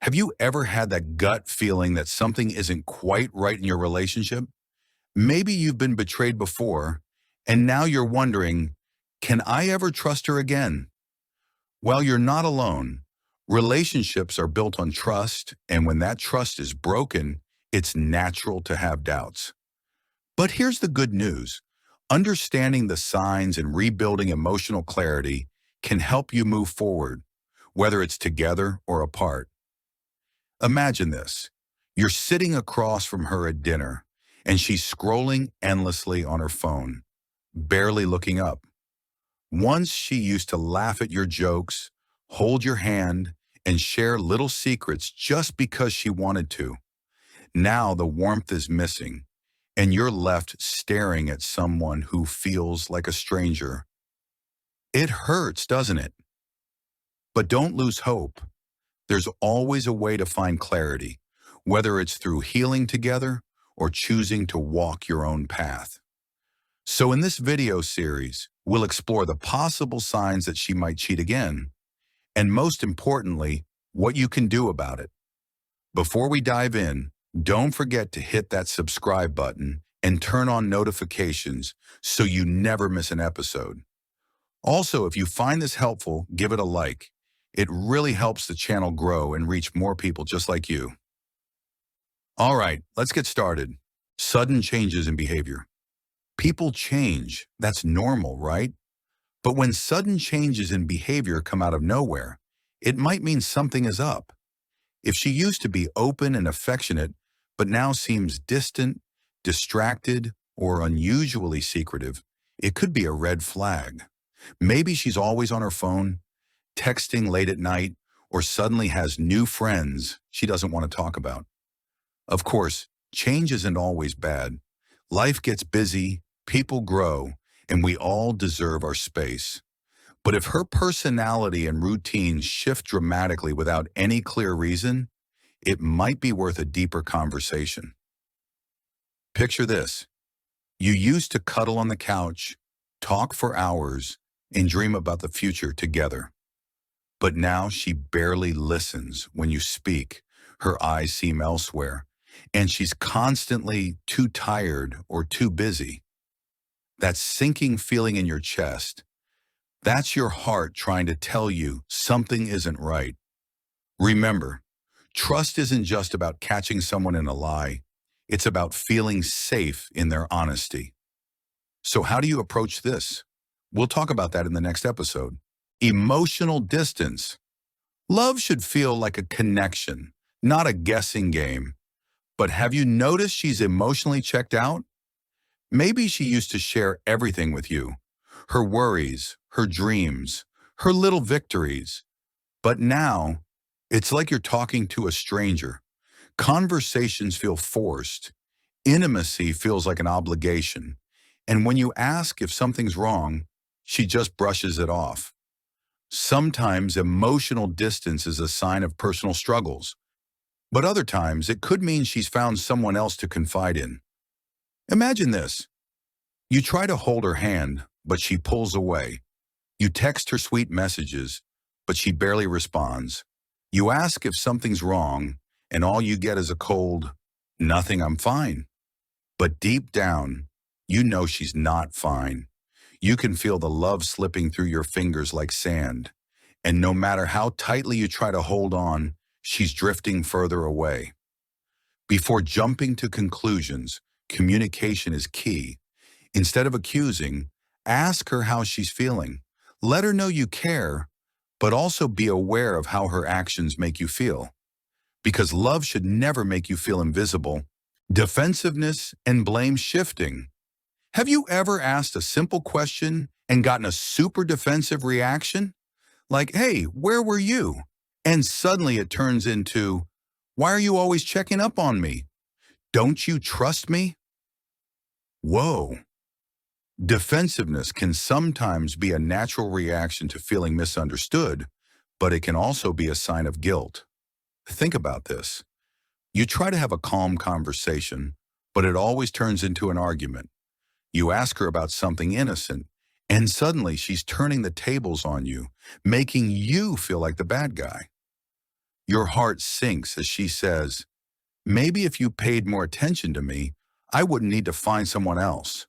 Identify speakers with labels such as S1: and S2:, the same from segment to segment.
S1: Have you ever had that gut feeling that something isn't quite right in your relationship? Maybe you've been betrayed before, and now you're wondering, can I ever trust her again? Well, you're not alone. Relationships are built on trust, and when that trust is broken, it's natural to have doubts. But here's the good news. Understanding the signs and rebuilding emotional clarity can help you move forward, whether it's together or apart. Imagine this. You're sitting across from her at dinner, and she's scrolling endlessly on her phone, barely looking up. Once she used to laugh at your jokes, hold your hand, and share little secrets just because she wanted to. Now the warmth is missing, and you're left staring at someone who feels like a stranger. It hurts, doesn't it? But don't lose hope. There's always a way to find clarity, whether it's through healing together or choosing to walk your own path. So in this video series, we'll explore the possible signs that she might cheat again, and most importantly, what you can do about it. Before we dive in, don't forget to hit that subscribe button and turn on notifications so you never miss an episode. Also, if you find this helpful, give it a like. It really helps the channel grow and reach more people just like you. All right, let's get started. Sudden changes in behavior. People change. That's normal, right? But when sudden changes in behavior come out of nowhere, it might mean something is up. If she used to be open and affectionate, but now seems distant, distracted, or unusually secretive, it could be a red flag. Maybe she's always on her phone, texting late at night, or suddenly has new friends she doesn't want to talk about. Of course, change isn't always bad. Life gets busy, people grow, and we all deserve our space. But if her personality and routines shift dramatically without any clear reason, it might be worth a deeper conversation. Picture this. You used to cuddle on the couch, talk for hours, and dream about the future together. But now she barely listens when you speak. Her eyes seem elsewhere, and she's constantly too tired or too busy. That sinking feeling in your chest, that's your heart trying to tell you something isn't right. Remember, trust isn't just about catching someone in a lie. It's about feeling safe in their honesty. So how do you approach this? We'll talk about that in the next episode. Emotional distance. Love should feel like a connection, not a guessing game. But have you noticed she's emotionally checked out? Maybe she used to share everything with you, her worries, her dreams, her little victories. But now, it's like you're talking to a stranger. Conversations feel forced. Intimacy feels like an obligation. And when you ask if something's wrong, she just brushes it off. Sometimes emotional distance is a sign of personal struggles, but other times it could mean she's found someone else to confide in. Imagine this. You try to hold her hand, but she pulls away. You text her sweet messages, but she barely responds. You ask if something's wrong, and all you get is a cold, "Nothing, I'm fine." But deep down, you know she's not fine. You can feel the love slipping through your fingers like sand. And no matter how tightly you try to hold on, she's drifting further away. Before jumping to conclusions, communication is key. Instead of accusing, ask her how she's feeling. Let her know you care, but also be aware of how her actions make you feel. Because love should never make you feel invisible. Defensiveness and blame shifting. Have you ever asked a simple question and gotten a super defensive reaction? Like, "Hey, where were you?" And suddenly it turns into, "Why are you always checking up on me? Don't you trust me?" Whoa. Defensiveness can sometimes be a natural reaction to feeling misunderstood, but it can also be a sign of guilt. Think about this. You try to have a calm conversation, but it always turns into an argument. You ask her about something innocent, and suddenly she's turning the tables on you, making you feel like the bad guy. Your heart sinks as she says, maybe if you paid more attention to me, I wouldn't need to find someone else.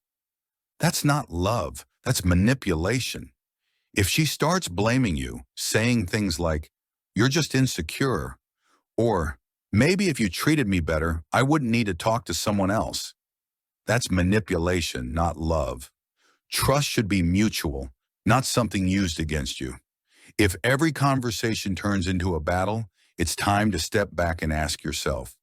S1: That's not love, that's manipulation. If she starts blaming you, saying things like, you're just insecure, or maybe if you treated me better, I wouldn't need to talk to someone else. That's manipulation, not love. Trust should be mutual, not something used against you. If every conversation turns into a battle, it's time to step back and ask yourself,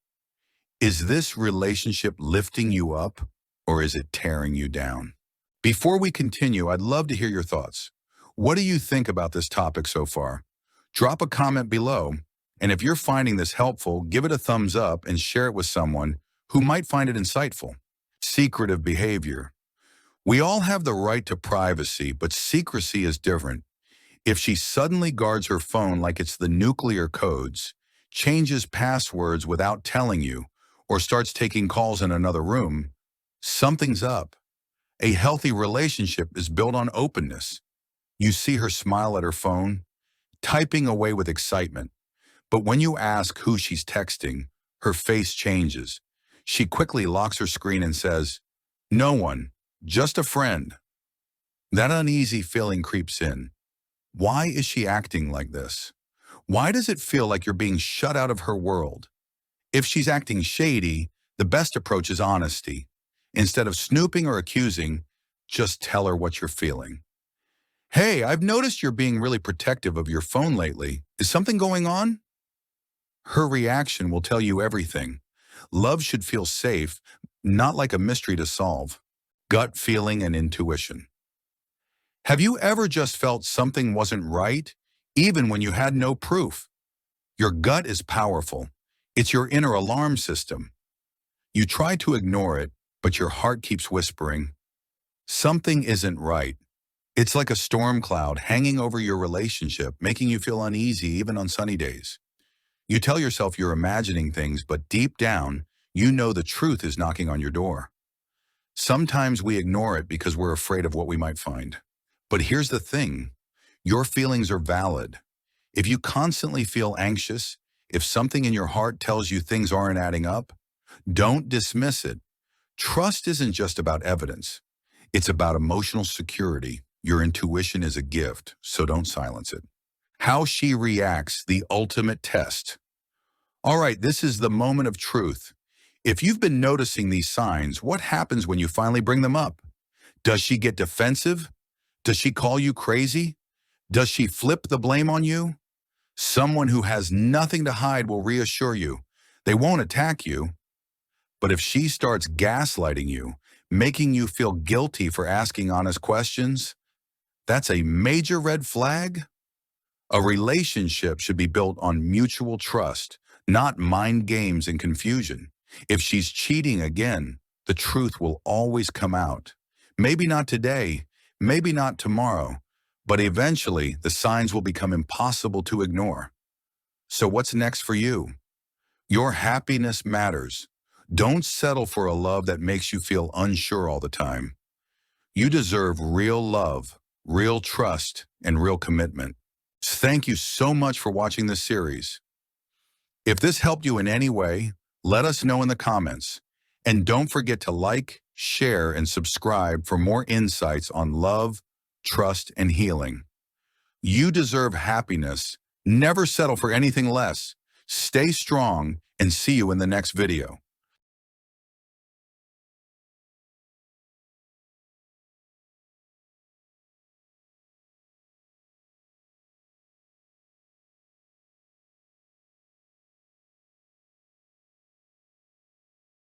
S1: is this relationship lifting you up or is it tearing you down? Before we continue, I'd love to hear your thoughts. What do you think about this topic so far? Drop a comment below, and if you're finding this helpful, give it a thumbs up and share it with someone who might find it insightful. Secretive behavior. We all have the right to privacy, but secrecy is different. If she suddenly guards her phone like it's the nuclear codes, changes passwords without telling you, or starts taking calls in another room, something's up. A healthy relationship is built on openness. You see her smile at her phone, typing away with excitement. But when you ask who she's texting, her face changes. She quickly locks her screen and says, "No one, just a friend." That uneasy feeling creeps in. Why is she acting like this? Why does it feel like you're being shut out of her world? If she's acting shady, the best approach is honesty. Instead of snooping or accusing, just tell her what you're feeling. Hey, I've noticed you're being really protective of your phone lately. Is something going on? Her reaction will tell you everything. Love should feel safe, not like a mystery to solve. Gut feeling and intuition. Have you ever just felt something wasn't right, even when you had no proof? Your gut is powerful. It's your inner alarm system. You try to ignore it, but your heart keeps whispering, something isn't right. It's like a storm cloud hanging over your relationship, making you feel uneasy even on sunny days. You tell yourself you're imagining things, but deep down, you know the truth is knocking on your door. Sometimes we ignore it because we're afraid of what we might find. But here's the thing, your feelings are valid. If you constantly feel anxious, if something in your heart tells you things aren't adding up, don't dismiss it. Trust isn't just about evidence. It's about emotional security. Your intuition is a gift, so don't silence it. How she reacts, the ultimate test. All right, this is the moment of truth. If you've been noticing these signs, what happens when you finally bring them up? Does she get defensive? Does she call you crazy? Does she flip the blame on you? Someone who has nothing to hide will reassure you. They won't attack you. But if she starts gaslighting you, making you feel guilty for asking honest questions, that's a major red flag. A relationship should be built on mutual trust, not mind games and confusion. If she's cheating again, the truth will always come out. Maybe not today, maybe not tomorrow, but eventually the signs will become impossible to ignore. So what's next for you? Your happiness matters. Don't settle for a love that makes you feel unsure all the time. You deserve real love, real trust, and real commitment. Thank you so much for watching this series. If this helped you in any way, let us know in the comments. And don't forget to like, share, and subscribe for more insights on love, trust, and healing. You deserve happiness. Never settle for anything less. Stay strong and see you in the next video.